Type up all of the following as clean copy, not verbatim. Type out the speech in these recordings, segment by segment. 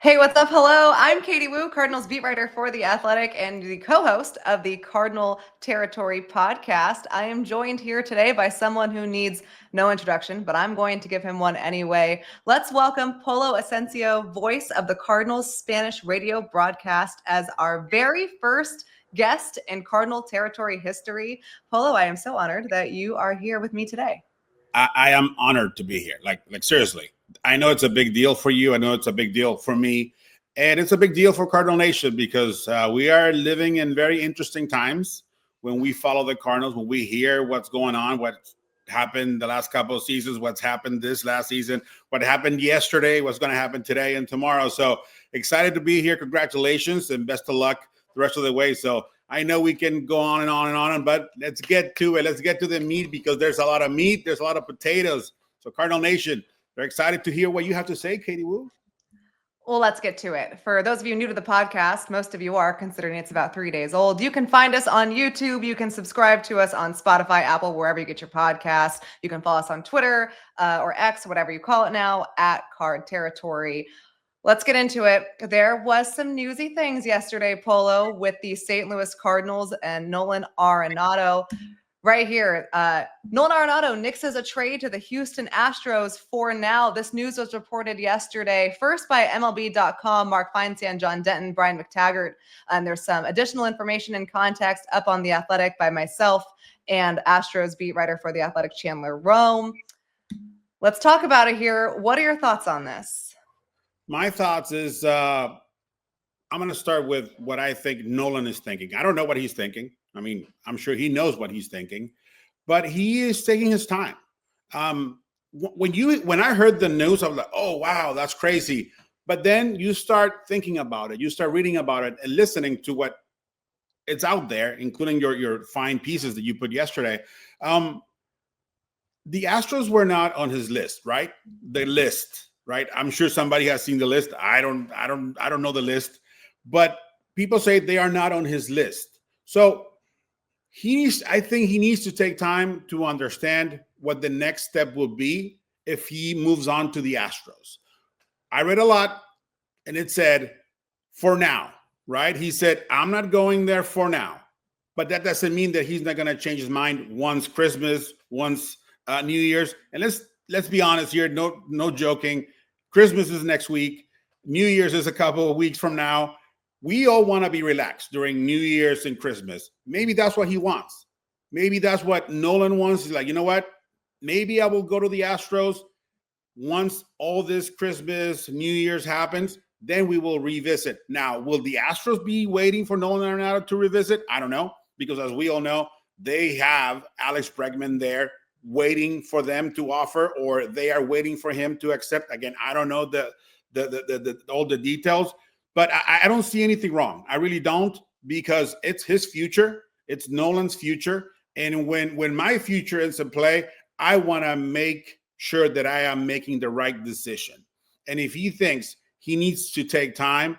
Hey, what's up? Hello, I'm Katie Wu, Cardinals beat writer for The Athletic and the co-host of the Cardinal Territory podcast. I am joined here today by someone who needs no introduction, but I'm going to give him one anyway. Let's welcome Polo Ascencio, voice of the Cardinals Spanish radio broadcast, as our very first guest in Cardinal Territory history. Polo, I am so honored that you are here with me today. I am honored to be here. Like seriously. I know it's a big deal for you. I know it's a big deal for me. And it's a big deal for Cardinal Nation because we are living in very interesting times when we follow the Cardinals, when we hear what's going on, what happened the last couple of seasons, what's happened this last season, what happened yesterday, what's going to happen today and tomorrow. So excited to be here. Congratulations and best of luck the rest of the way. So I know we can go on and on and on, but let's get to it. Let's get to the meat because there's a lot of meat. There's a lot of potatoes. So Cardinal Nation, they're excited to hear what you have to say, Katie Wu. Well, let's get to it. For those of you new to the podcast, most of you are, considering it's about 3 days old. You can find us on YouTube. You can subscribe to us on Spotify, Apple, wherever you get your podcasts. You can follow us on Twitter or X, whatever you call it now, at Card Territory. Let's get into it. There was some newsy things yesterday, Polo, with the St. Louis Cardinals and Nolan Arenado. Right here, Nolan Arenado nixes a trade to the Houston Astros for now. This news was reported yesterday, first by MLB.com, Mark Feinsand, John Denton, Brian McTaggart. And there's some additional information and context up on The Athletic by myself and Astros beat writer for The Athletic, Chandler Rome. Let's talk about it here. What are your thoughts on this? My thoughts is I'm going to start with what I think Nolan is thinking. I don't know what he's thinking. I mean, I'm sure he knows what he's thinking, but he is taking his time. When I heard the news, I was like, oh, wow, that's crazy. But then you start thinking about it. You start reading about it and listening to what it's out there, including your fine pieces that you put yesterday. The Astros were not on his list, right? The list, right? I'm sure somebody has seen the list. I don't know the list, but people say they are not on his list. So I think he needs to take time to understand what the next step will be if he moves on to the Astros. I read a lot and it said, for now, right? He said, I'm not going there for now, but that doesn't mean that he's not going to change his mind once Christmas, once New Year's. And let's be honest here. No joking. Christmas is next week. New Year's is a couple of weeks from now. We all want to be relaxed during New Year's and Christmas. Maybe that's what he wants. Maybe that's what Nolan wants. He's like, you know what? Maybe I will go to the Astros once all this Christmas, New Year's happens. Then we will revisit. Now, will the Astros be waiting for Nolan Arenado to revisit? I don't know, because as we all know, they have Alex Bregman there waiting for them to offer, or they are waiting for him to accept. Again, I don't know all the details. But I don't see anything wrong. I really don't, because it's his future. It's Nolan's future. And when my future is in play, I want to make sure that I am making the right decision. And if he thinks he needs to take time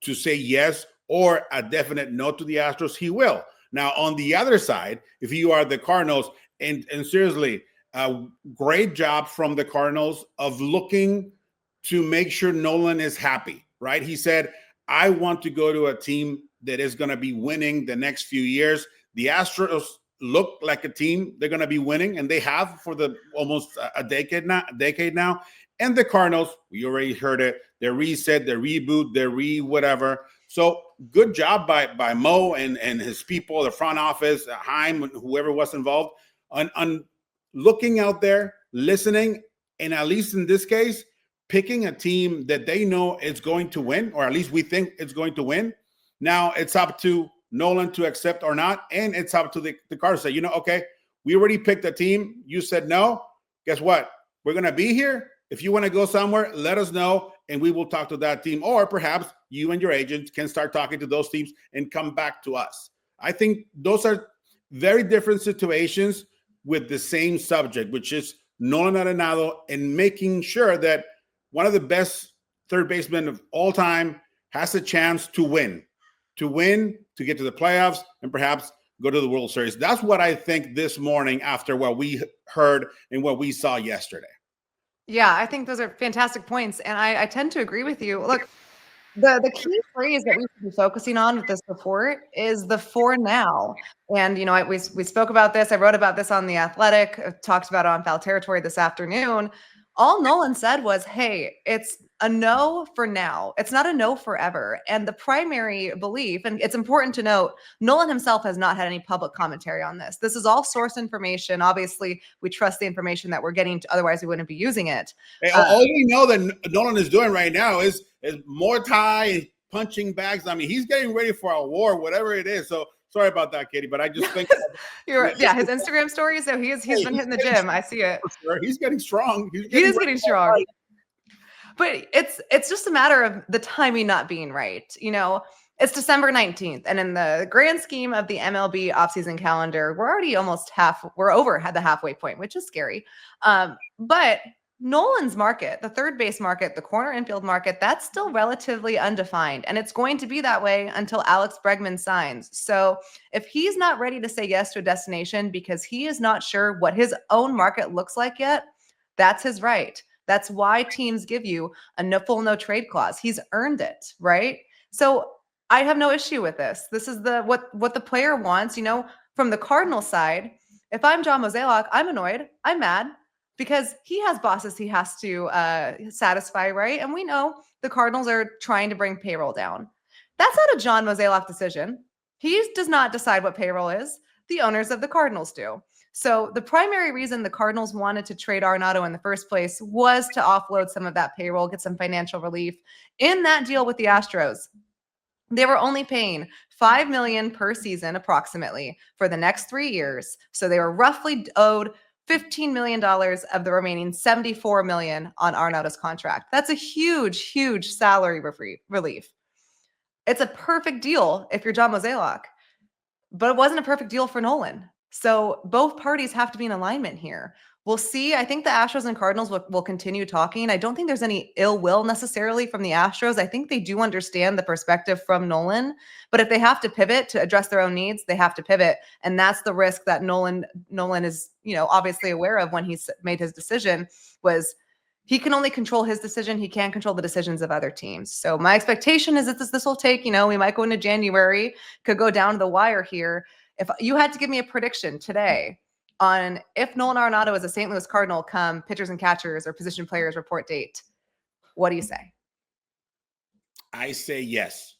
to say yes or a definite no to the Astros, he will. Now, on the other side, if you are the Cardinals, and seriously, great job from the Cardinals of looking to make sure Nolan is happy. Right? He said, I want to go to a team that is going to be winning the next few years. The Astros look like a team they're going to be winning, and they have for the almost a decade now. And the Cardinals, we already heard it, their reset, their reboot, their whatever. So good job by Mo and his people, the front office, Heim, whoever was involved, on looking out there, listening, and at least in this case, picking a team that they know is going to win, or at least we think it's going to win. Now it's up to Nolan to accept or not, and it's up to the Cardinals to say, okay, we already picked a team. You said no. Guess what? We're going to be here. If you want to go somewhere, let us know, and we will talk to that team. Or perhaps you and your agent can start talking to those teams and come back to us. I think those are very different situations with the same subject, which is Nolan Arenado, and making sure that one of the best third basemen of all time has a chance to win, to get to the playoffs, and perhaps go to the World Series. That's what I think this morning after what we heard and what we saw yesterday. Yeah, I think those are fantastic points. And I tend to agree with you. Look, The key phrase that we should be focusing on with this report is the "for now." And we spoke about this. I wrote about this on The Athletic. Talked about it on Foul Territory this afternoon. All Nolan said was, "Hey, it's a no for now. It's not a no forever." And the primary belief, and it's important to note, Nolan himself has not had any public commentary on this. This is all source information. Obviously, we trust the information that we're getting. Otherwise, we wouldn't be using it. Hey, all we know that Nolan is doing right now is more Thai punching bags. I mean, he's getting ready for a war, whatever it is. So sorry about that, Katie, but I just think his Instagram stories. So he's been hitting the gym. I see it. Sure. He's getting strong. He is getting strong. But it's just a matter of the timing not being right. It's December 19th, and in the grand scheme of the MLB offseason calendar, we're already we're over the halfway point, which is scary. But Nolan's market, the third base market, the corner infield market, that's still relatively undefined. And it's going to be that way until Alex Bregman signs. So if he's not ready to say yes to a destination because he is not sure what his own market looks like yet, that's his right. That's why teams give you a full no trade clause. He's earned it, right? So I have no issue with this. This is what the player wants. From the Cardinals side, if I'm John Mozeliak, I'm annoyed. I'm mad. Because he has bosses he has to satisfy, right? And we know the Cardinals are trying to bring payroll down. That's not a John Mozeliak decision. He does not decide what payroll is. The owners of the Cardinals do. So the primary reason the Cardinals wanted to trade Arenado in the first place was to offload some of that payroll, get some financial relief. In that deal with the Astros, they were only paying $5 million per season approximately for the next 3 years. So they were roughly owed $15 million of the remaining $74 million on Arenado's contract. That's a huge, huge salary relief. It's a perfect deal if you're John Mozeliak, but it wasn't a perfect deal for Nolan. So both parties have to be in alignment here. We'll see. I think the Astros and Cardinals will continue talking. I don't think there's any ill will necessarily from the Astros. I think they do understand the perspective from Nolan, but if they have to pivot to address their own needs, they have to pivot. And that's the risk that Nolan is, obviously aware of when he made his decision. Was he can only control his decision. He can't control the decisions of other teams. So my expectation is that this will take, we might go into January, could go down to the wire here. If you had to give me a prediction today on if Nolan Arenado is a St. Louis Cardinal come pitchers and catchers or position players report date, what do you say? I say yes.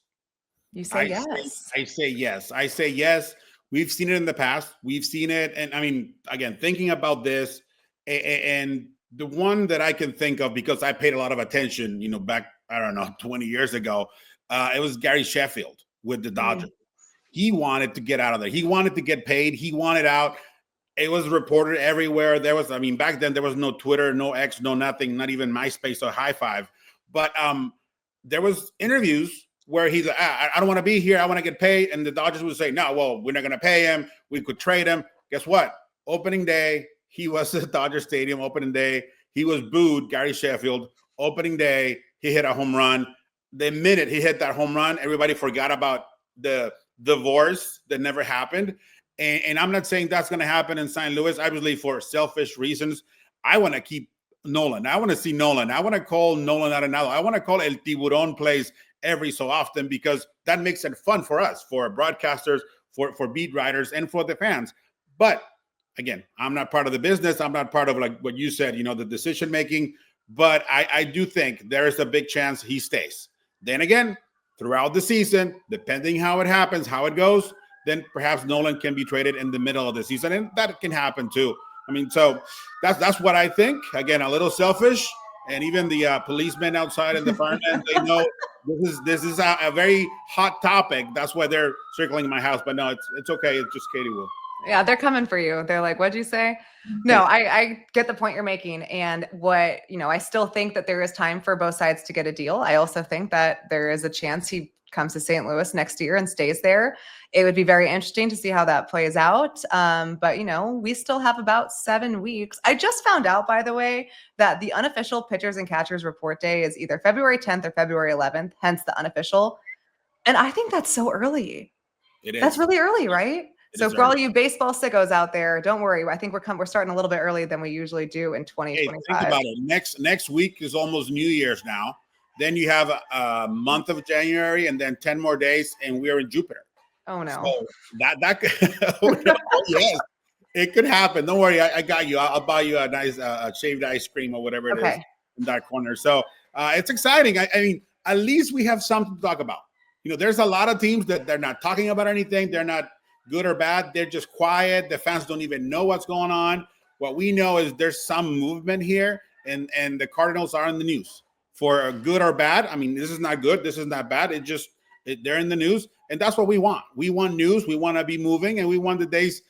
You say yes. I say yes. I say yes. We've seen it in the past. We've seen it. And I mean, again, thinking about this, and the one that I can think of, because I paid a lot of attention, back, 20 years ago, it was Gary Sheffield with the Dodgers. He wanted to get out of there. He wanted to get paid. He wanted out. It was reported everywhere. Back then there was no Twitter, no X, no nothing, not even MySpace or High Five. But there was interviews where he's like, I don't want to be here. I want to get paid. And the Dodgers would say, no, well, we're not going to pay him. We could trade him. Guess what? Opening day, he was at Dodger Stadium. Opening day, he was booed, Gary Sheffield. Opening day, he hit a home run. The minute he hit that home run, everybody forgot about the divorce that never happened. And I'm not saying that's going to happen in St. Louis, obviously for selfish reasons. I want to keep Nolan. I want to see Nolan. I want to call Nolan Arenado. I want to call El Tiburón plays every so often, because that makes it fun for us, for broadcasters, for beat writers, and for the fans. But again, I'm not part of the business. I'm not part of, like what you said, the decision making. But I do think there is a big chance he stays. Then again, throughout the season, depending how it happens, how it goes, then perhaps Nolan can be traded in the middle of the season, and that can happen too. I mean, so that's what I think. Again, a little selfish, and even the policemen outside in the firemen, they know this is a very hot topic. That's why they're circling my house. But no, it's okay. It's just Katie Wu. Yeah, they're coming for you. They're like, what'd you say? No, I get the point you're making. And I still think that there is time for both sides to get a deal. I also think that there is a chance he comes to St. Louis next year and stays there. It would be very interesting to see how that plays out. But, we still have about 7 weeks. I just found out, by the way, that the unofficial pitchers and catchers report day is either February 10th or February 11th, hence the unofficial. And I think that's so early. It is. That's really early, right? So for all you baseball sickos out there, don't worry. I think we're starting a little bit earlier than we usually do in 2025. Hey, think about it. Next week is almost New Year's now. Then you have a month of January, and then 10 more days, and we are in Jupiter. Oh no. So that oh, no, yes, it could happen. Don't worry, I got you. I'll buy you a nice shaved ice cream or whatever it is in that corner. So it's exciting. I mean, at least we have something to talk about. There's a lot of teams that they're not talking about anything. They're not good or bad. They're just quiet. The fans don't even know what's going on. What we know is there's some movement here, and the Cardinals are in the news for good or bad. I mean, this is not good. This is not bad. They're in the news, and that's what we want. We want news. We want to be moving, and we want the days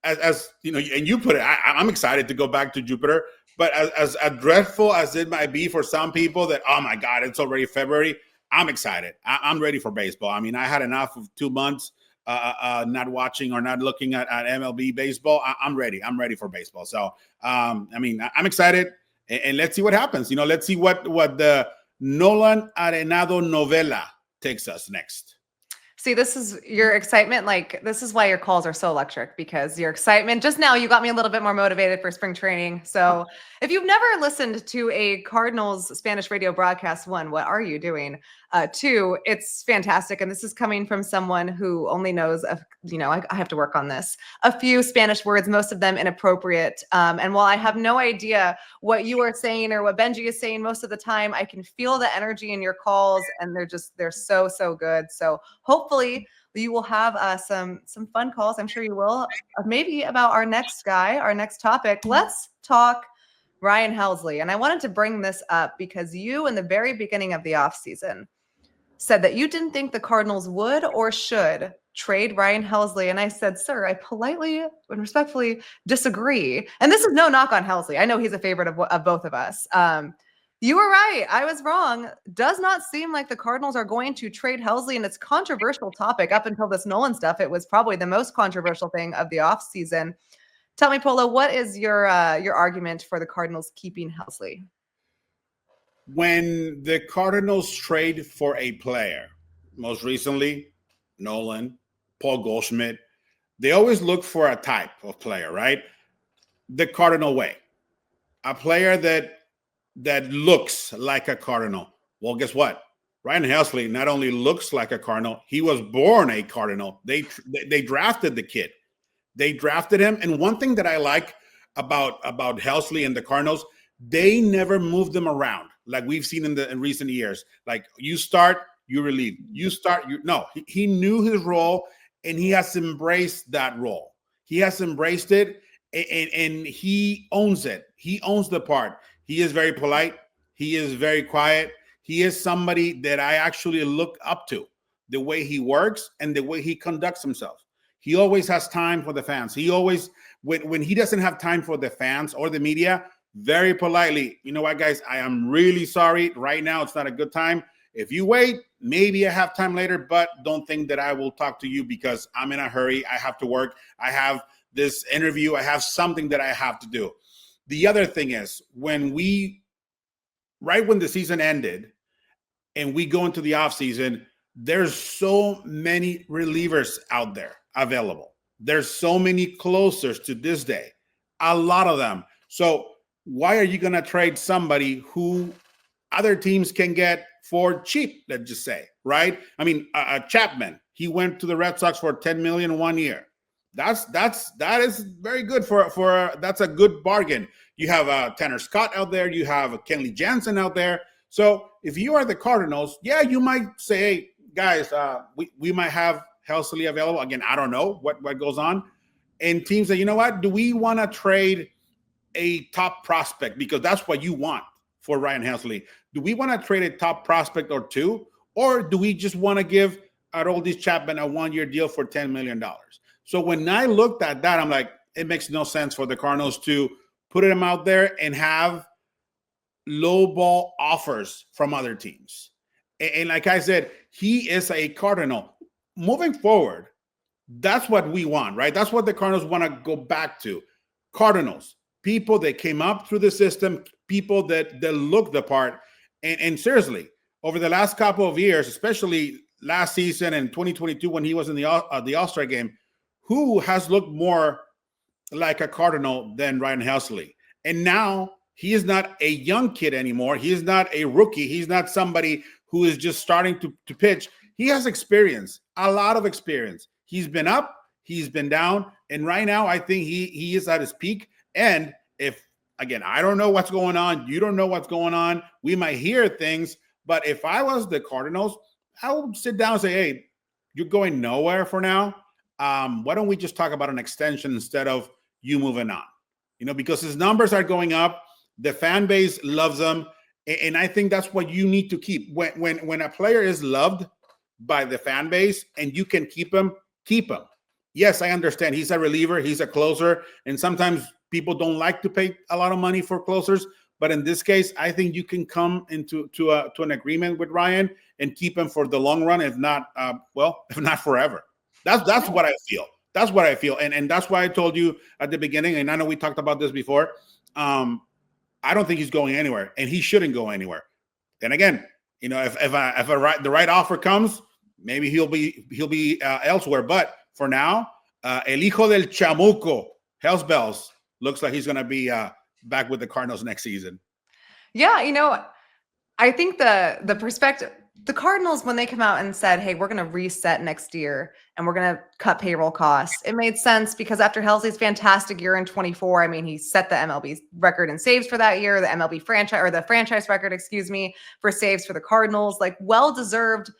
as and you put it. I'm excited to go back to Jupiter, but as dreadful as it might be for some people that, oh my God, it's already February. I'm excited. I'm ready for baseball. I mean, I had enough of 2 months not watching or not looking at MLB baseball. I'm ready. I'm ready for baseball. So, I mean, I'm excited, and let's see what happens. Let's see what the Nolan Arenado novela takes us next. See, this is your excitement. Like, this is why your calls are so electric, because your excitement just now, you got me a little bit more motivated for spring training. So if you've never listened to a Cardinals Spanish radio broadcast, one, what are you doing? Two, it's fantastic. And this is coming from someone who only knows, I have to work on this, a few Spanish words, most of them inappropriate. And while I have no idea what you are saying or what Benji is saying most of the time, I can feel the energy in your calls, and they're so, so good. So hopefully you will have some fun calls. I'm sure you will. Maybe about our next guy, our next topic. Let's talk Ryan Helsley. And I wanted to bring this up because you, in the very beginning of the offseason, said that you didn't think the Cardinals would or should trade Ryan Helsley. And I said, sir, I politely and respectfully disagree. And this is no knock on Helsley. I know he's a favorite of both of us. You were right. I was wrong. Does not seem like the Cardinals are going to trade Helsley, and it's a controversial topic. Up until this Nolan stuff, it was probably the most controversial thing of the offseason. Tell me, Polo, what is your argument for the Cardinals keeping Helsley? When the Cardinals trade for a player, most recently, Nolan, Paul Goldschmidt, they always look for a type of player, right? The Cardinal way. A player that looks like a Cardinal. Well, guess what? Ryan Helsley not only looks like a Cardinal, he was born a Cardinal. They drafted the kid. They drafted him. And one thing that I like about Helsley and the Cardinals, they never moved them around like we've seen in recent years. Like, you start, you relieve. You start, he knew his role, and he has embraced that role. He has embraced it, and he owns it. He owns the part. He is very polite. He is very quiet. He is somebody that I actually look up to, the way he works and the way he conducts himself. He always has time for the fans. He always, when he doesn't have time for the fans or the media, very politely, you know what, guys, I am really sorry. Right now, it's not a good time. If you wait, maybe I have time later, but don't think that I will talk to you because I'm in a hurry. I have to work. I have this interview. I have something that I have to do. The other thing is, right when the season ended and we go into the offseason, there's so many relievers out there available. There's so many closers to this day, a lot of them. So why are you going to trade somebody who other teams can get for cheap, let's just say, right? I mean, Chapman, he went to the Red Sox for $10 million 1 year. That is very good for that's a good bargain. You have Tanner Scott out there. You have Kenley Jansen out there. So if you are the Cardinals, yeah, you might say, hey, guys, we might have Helsley available. Again, I don't know what goes on. And teams say, you know what? Do we want to trade a top prospect? Because that's what you want for Ryan Helsley. Do we want to trade a top prospect or two? Or do we just want to give Aroldis Chapman a 1 year deal for $10 million? So when I looked at that, I'm like, it makes no sense for the Cardinals to put him out there and have low ball offers from other teams. And like I said, he is a Cardinal. Moving forward, that's what we want, right? That's what the Cardinals want to go back to. Cardinals, people that came up through the system, people that look the part. And seriously, over the last couple of years, especially last season and 2022 when he was in the All-Star game, who has looked more like a Cardinal than Ryan Helsley? And now He is not a young kid anymore. He is not a rookie. He's not somebody who is just starting to pitch. He has experience, a lot of experience. He's been up, he's been down, and right now I think he is at his peak. And if, again, I don't know what's going on, you don't know what's going on, we might hear things, but if I was the Cardinals, I would sit down and say, hey, you're going nowhere for now. Why don't we just talk about an extension instead of you moving on? Because his numbers are going up. The fan base loves him. And I think that's what you need to keep. When a player is loved by the fan base and you can keep him, keep him. Yes, I understand. He's a reliever. He's a closer. And sometimes people don't like to pay a lot of money for closers. But in this case, I think you can come to an agreement with Ryan and keep him for the long run, if not forever. That's what I feel. That's what I feel. And that's why I told you at the beginning, and I know we talked about this before, I don't think he's going anywhere, and he shouldn't go anywhere. Then again, if the right offer comes, maybe he'll be elsewhere. But for now, el hijo del chamuco, Hellsbells, looks like he's going to be back with the Cardinals next season. Yeah, I think the perspective, the Cardinals, when they come out and said, hey, we're going to reset next year and we're going to cut payroll costs, it made sense because after Helsley's fantastic year in 24, I mean, he set the MLB record in saves for that year, the franchise record, for saves for the Cardinals, like well-deserved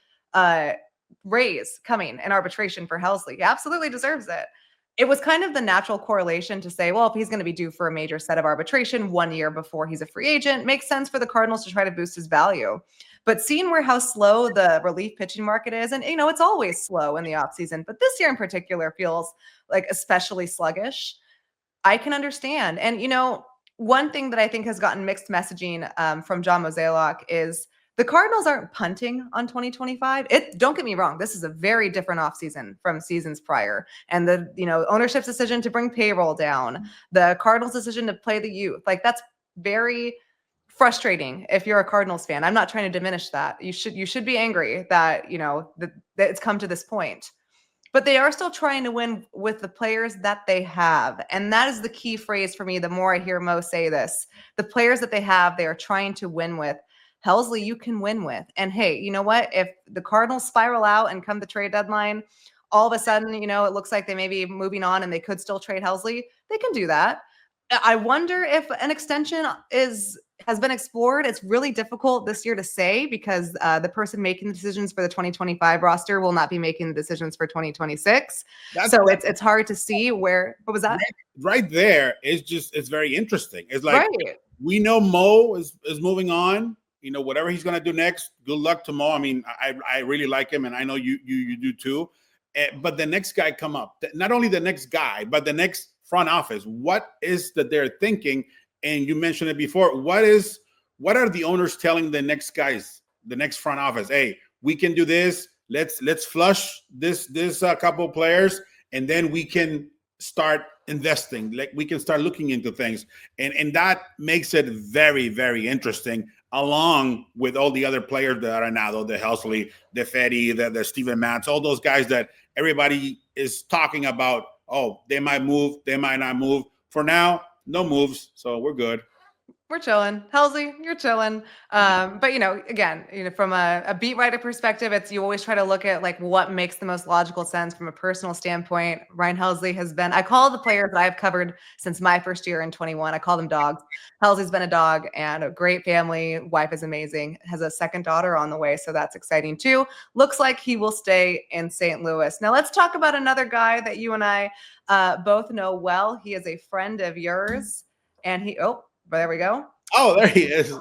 raise coming in arbitration for Helsley. He absolutely deserves it. It was kind of the natural correlation to say, well, if he's going to be due for a major set of arbitration 1 year before he's a free agent, makes sense for the Cardinals to try to boost his value. But seeing how slow the relief pitching market is, and it's always slow in the offseason, but this year in particular feels like especially sluggish, I can understand. And, one thing that I think has gotten mixed messaging from John Mozeliak is the Cardinals aren't punting on 2025. Don't get me wrong. This is a very different offseason from seasons prior. And the, ownership's decision to bring payroll down, the Cardinals' decision to play the youth, like that's very frustrating if you're a Cardinals fan. I'm not trying to diminish that. You should be angry that, that it's come to this point. But they are still trying to win with the players that they have. And that is the key phrase for me. The more I hear Mo say this, the players that they have, they are trying to win with. Helsley, you can win with. And hey, you know what? If the Cardinals spiral out and come the trade deadline, all of a sudden, it looks like they may be moving on and they could still trade Helsley, they can do that. I wonder if an extension has been explored. It's really difficult this year to say because the person making the decisions for the 2025 roster will not be making the decisions for 2026. It's hard to see what was that? Right there it's very interesting. It's like, right. We know Mo is moving on. Whatever he's going to do next, good luck to Mo. I mean, I really like him, and I know you do too. But the next guy come up, not only the next guy, but the next front office. What is that they're thinking? And you mentioned it before. What are the owners telling the next guys, the next front office? Hey, we can do this. Let's flush this couple of players, and then we can start investing. Like we can start looking into things, and that makes it very, very interesting. Along with all the other players, the Arenado, the Helsley, the Fetty, the Steven Matz, all those guys that everybody is talking about. Oh, they might move, they might not move. For now, no moves, so we're good. We're chilling. Helsley, you're chilling. But, again, from a beat writer perspective, you always try to look at like what makes the most logical sense from a personal standpoint. Ryan Helsley has been, I call the players that I've covered since my first year in 21. I call them dogs. Helsley's been a dog and a great family. Wife is amazing. Has a second daughter on the way. So that's exciting too. Looks like he will stay in St. Louis. Now let's talk about another guy that you and I both know well. He is a friend of yours and there we go. Oh, there he is.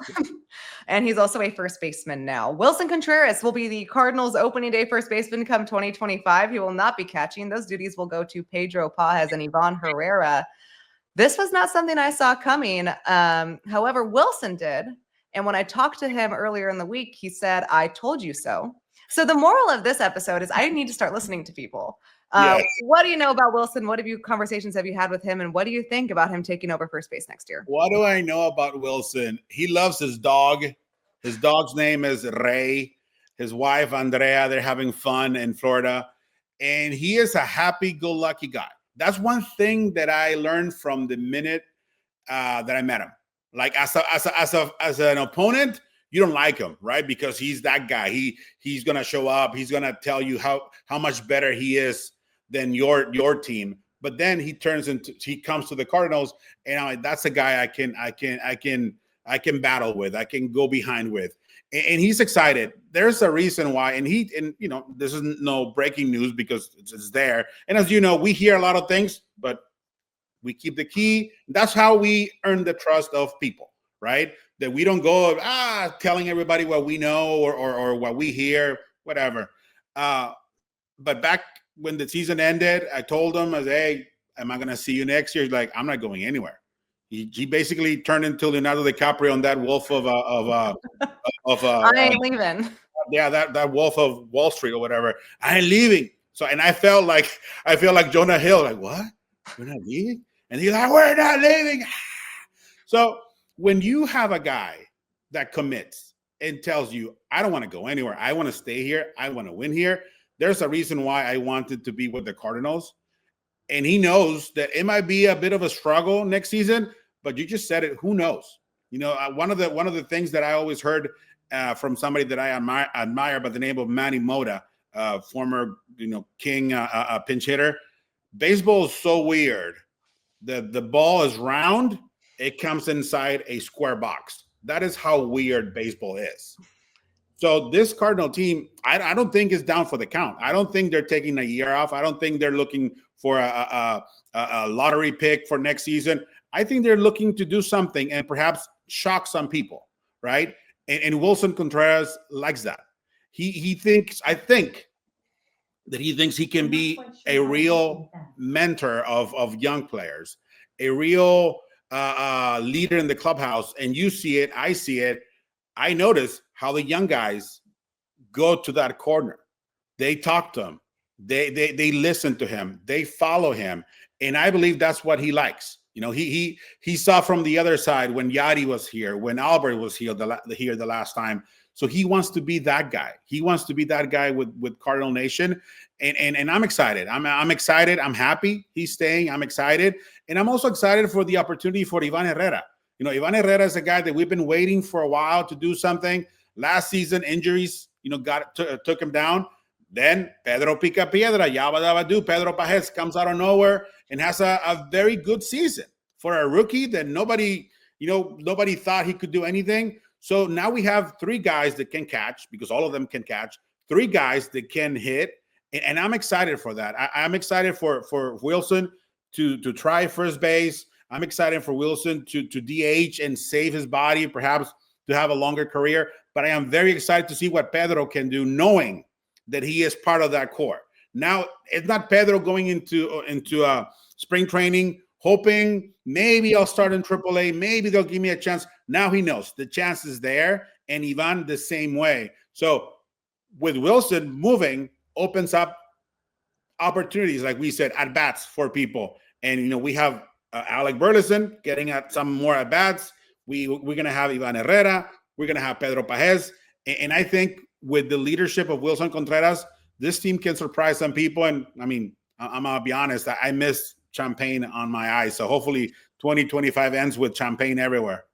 And he's also a first baseman now. Willson Contreras will be the Cardinals' opening day first baseman come 2025. He will not be catching. Those duties will go to Pedro Pajes and Ivan Herrera. This was not something I saw coming. However, Willson did. And when I talked to him earlier in the week, he said, I told you so. So the moral of this episode is I need to start listening to people. Yes. What do you know about Willson? What conversations have you had with him? And what do you think about him taking over first base next year? What do I know about Willson? He loves his dog. His dog's name is Ray. His wife, Andrea, they're having fun in Florida. And he is a happy-go-lucky guy. That's one thing that I learned from the minute that I met him. Like as an opponent, you don't like him, right? Because he's that guy. He's gonna show up. He's gonna tell you how much better he is than your team. But then he comes to the Cardinals, and I'm like, that's a guy I can battle with. I can go behind with, and he's excited. There's a reason why, and this is no breaking news because it's there. And as you know, we hear a lot of things, but we keep the key. That's how we earn the trust of people, right? That we don't go telling everybody what we know or what we hear, whatever. But back when the season ended, I told him, hey, am I going to see you next year? He's like, I'm not going anywhere. He basically turned into Leonardo DiCaprio on that wolf of I ain't leaving. Yeah, that wolf of Wall Street or whatever. I ain't leaving. So, and I felt like Jonah Hill, like, what? We're not leaving? And he's like, we're not leaving. So when you have a guy that commits and tells you, I don't want to go anywhere. I want to stay here. I want to win here. There's a reason why I wanted to be with the Cardinals. And he knows that it might be a bit of a struggle next season, but you just said it. Who knows? One of the things that I always heard from somebody that I admire by the name of Manny Mota, former king pinch hitter. Baseball is so weird. The ball is round. It comes inside a square box. That is how weird baseball is. So this Cardinal team, I don't think is down for the count. I don't think they're taking a year off. I don't think they're looking for a lottery pick for next season. I think they're looking to do something and perhaps shock some people, right? And Willson Contreras likes that. I think he can be a real mentor of young players, a real leader in the clubhouse. And you see it, I see it. I notice how the young guys go to that corner. They talk to him. They listen to him. They follow him. And I believe that's what he likes. He saw from the other side when Yadi was here, when Albert was here the last time. So he wants to be that guy. He wants to be that guy with Cardinal Nation. And I'm excited. I'm excited. I'm happy he's staying. I'm excited. And I'm also excited for the opportunity for Ivan Herrera. Ivan Herrera is a guy that we've been waiting for a while to do something. Last season, injuries, took him down. Then Pedro Pica Piedra, Yabba Dabba Do, Pedro Pajes comes out of nowhere and has a very good season for a rookie that nobody thought he could do anything. So now we have three guys that can catch, because all of them can catch, three guys that can hit. And I'm excited for that. I'm excited for Willson to try first base. I'm excited for Willson to DH and save his body, perhaps to have a longer career. But I am very excited to see what Pedro can do, knowing that he is part of that core. Now, it's not Pedro going into spring training, hoping maybe I'll start in AAA, maybe they'll give me a chance. Now he knows the chance is there, and Ivan the same way. So with Willson moving, opens up opportunities, like we said, at bats for people. And we have Alec Burleson getting at some more at bats. We're going to have Ivan Herrera. We're going to have Pedro Pajes. And I think with the leadership of Willson Contreras, this team can surprise some people. And I mean, I'm going to be honest, I miss champagne on my eyes. So hopefully 2025 ends with champagne everywhere.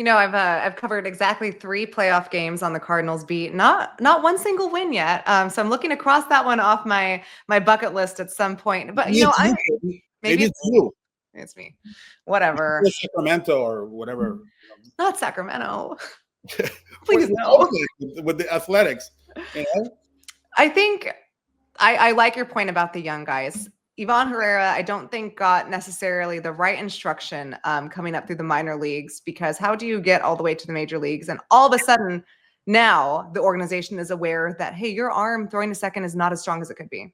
I've covered exactly 3 playoff games on the Cardinals beat. Not one single win yet. So I'm looking to cross that one off my bucket list at some point. But maybe it's you. It's me. Whatever. Sacramento or whatever. Not Sacramento. Please no. With the Athletics. I think I like your point about the young guys. Ivan Herrera, I don't think got necessarily the right instruction coming up through the minor leagues, because how do you get all the way to the major leagues? And all of a sudden now the organization is aware that, hey, your arm throwing to second is not as strong as it could be.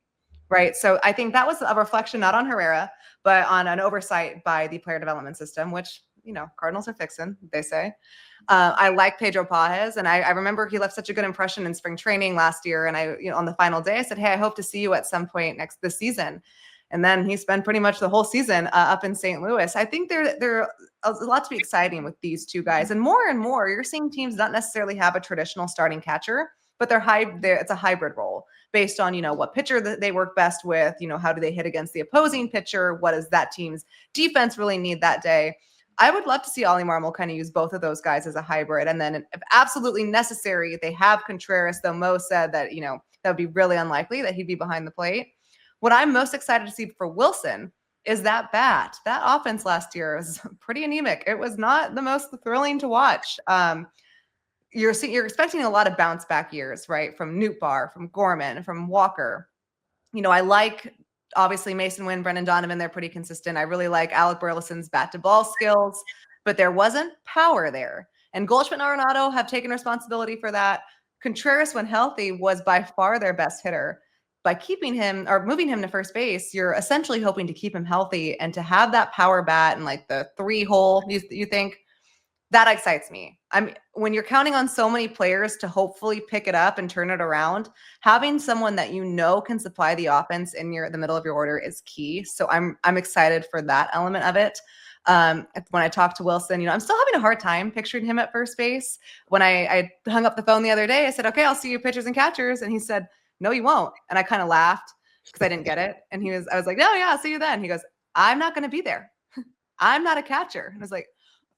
Right. So I think that was a reflection, not on Herrera, but on an oversight by the player development system, which, Cardinals are fixing, they say. I like Pedro Pajes, and I remember he left such a good impression in spring training last year. And on the final day, I said, hey, I hope to see you at some point this season. And then he spent pretty much the whole season up in St. Louis. I think there a lot to be exciting with these two guys. And more, you're seeing teams not necessarily have a traditional starting catcher, but it's a hybrid role based on, what pitcher they work best with, how do they hit against the opposing pitcher? What does that team's defense really need that day? I would love to see Ollie Marmol kind of use both of those guys as a hybrid. And then if absolutely necessary, they have Contreras, though Mo said that, that would be really unlikely that he'd be behind the plate. What I'm most excited to see for Willson is that bat. That offense last year was pretty anemic. It was not the most thrilling to watch. You're expecting a lot of bounce back years, right? From Nootbaar, from Gorman, from Walker. I like obviously Mason Wynn, Brendan Donovan, they're pretty consistent. I really like Alec Burleson's bat to ball skills, but there wasn't power there. And Goldschmidt and Arenado have taken responsibility for that. Contreras, when healthy, was by far their best hitter. By keeping him or moving him to first base, you're essentially hoping to keep him healthy and to have that power bat and like the 3-hole, you think, that excites me. When you're counting on so many players to hopefully pick it up and turn it around, having someone that can supply the offense in the middle of your order is key. So I'm excited for that element of it. When I talked to Willson, I'm still having a hard time picturing him at first base. When I hung up the phone the other day, I said, "Okay, I'll see you pitchers and catchers," and he said, "No, you won't." And I kind of laughed because I didn't get it. And I was like, "No, yeah, I'll see you then." He goes, "I'm not going to be there. I'm not a catcher." And I was like,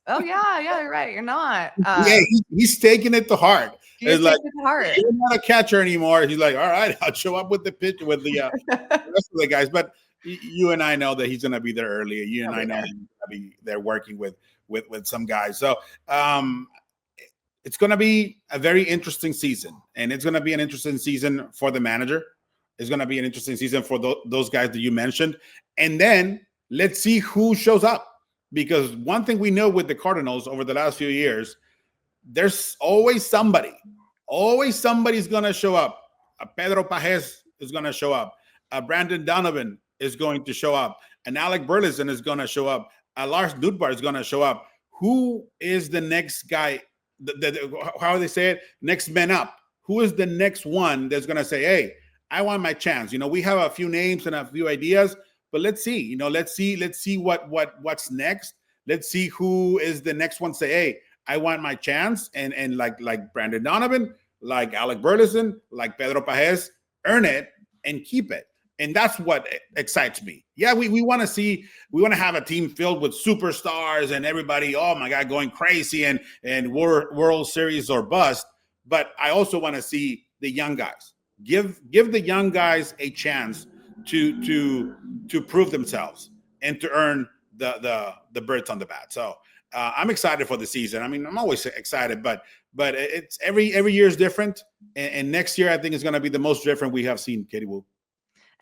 "Oh yeah, you're right. You're not." Yeah, he's taking it to heart. It's like, you're not a catcher anymore. He's like, all right, I'll show up with the pitch with the rest of the guys. But you and I know that he's going to be there early. You and I know he's going to be there working with some guys. So it's going to be a very interesting season, and it's going to be an interesting season for the manager. It's going to be an interesting season for those guys that you mentioned, and then let's see who shows up. Because one thing we know with the Cardinals over the last few years, there's always somebody. Always somebody's going to show up. Pedro Pajes is going to show up. Brandon Donovan is going to show up. And Alec Burleson is going to show up. Lars Nootbaar is going to show up. Who is the next guy? How do they say it? Next man up. Who is the next one that's going to say, hey, I want my chance? We have a few names and a few ideas. But let's see, let's see what's next. Let's see who is the next one. Say, hey, I want my chance, and like Brandon Donovan, like Alec Burleson, like Pedro Pajes, earn it and keep it. And that's what excites me. Yeah, we want to have a team filled with superstars and everybody, oh my God, going crazy and World Series or bust. But I also want to see the young guys. Give the young guys a chance to prove themselves and to earn the birds on the bat. So I'm excited for the season. I'm always excited, but it's every year is different, and next year I think is going to be the most different we have seen, Katie Wu.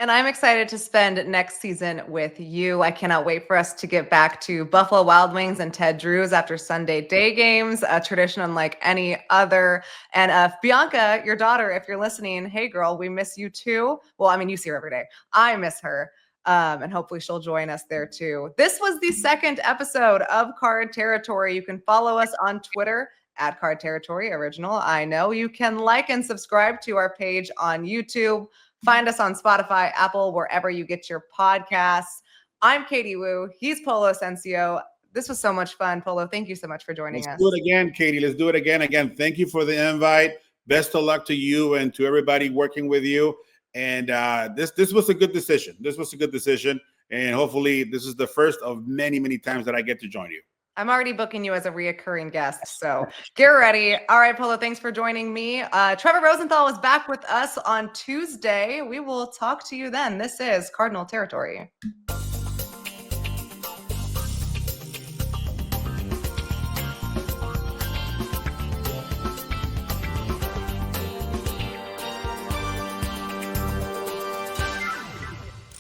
And I'm excited to spend next season with you. I cannot wait for us to get back to Buffalo Wild Wings and Ted Drew's after Sunday day games, a tradition unlike any other. And Bianca, your daughter, if you're listening, hey girl, we miss you too. Well, you see her every day. I miss her. And hopefully she'll join us there too. This was the second episode of Card Territory. You can follow us on Twitter at Card Territory Original. I know you can like and subscribe to our page on YouTube. Find us on Spotify, Apple, wherever you get your podcasts. I'm Katie Wu. He's Polo Ascencio. This was so much fun. Polo, thank you so much for joining us. Let's do it again, Katie. Let's do it again. Again, thank you for the invite. Best of luck to you and to everybody working with you. And this was a good decision. This was a good decision. And hopefully this is the first of many, many times that I get to join you. I'm already booking you as a reoccurring guest, so get ready. All right, Polo, thanks for joining me. Trevor Rosenthal is back with us on Tuesday. We will talk to you then. This is Cardinal Territory.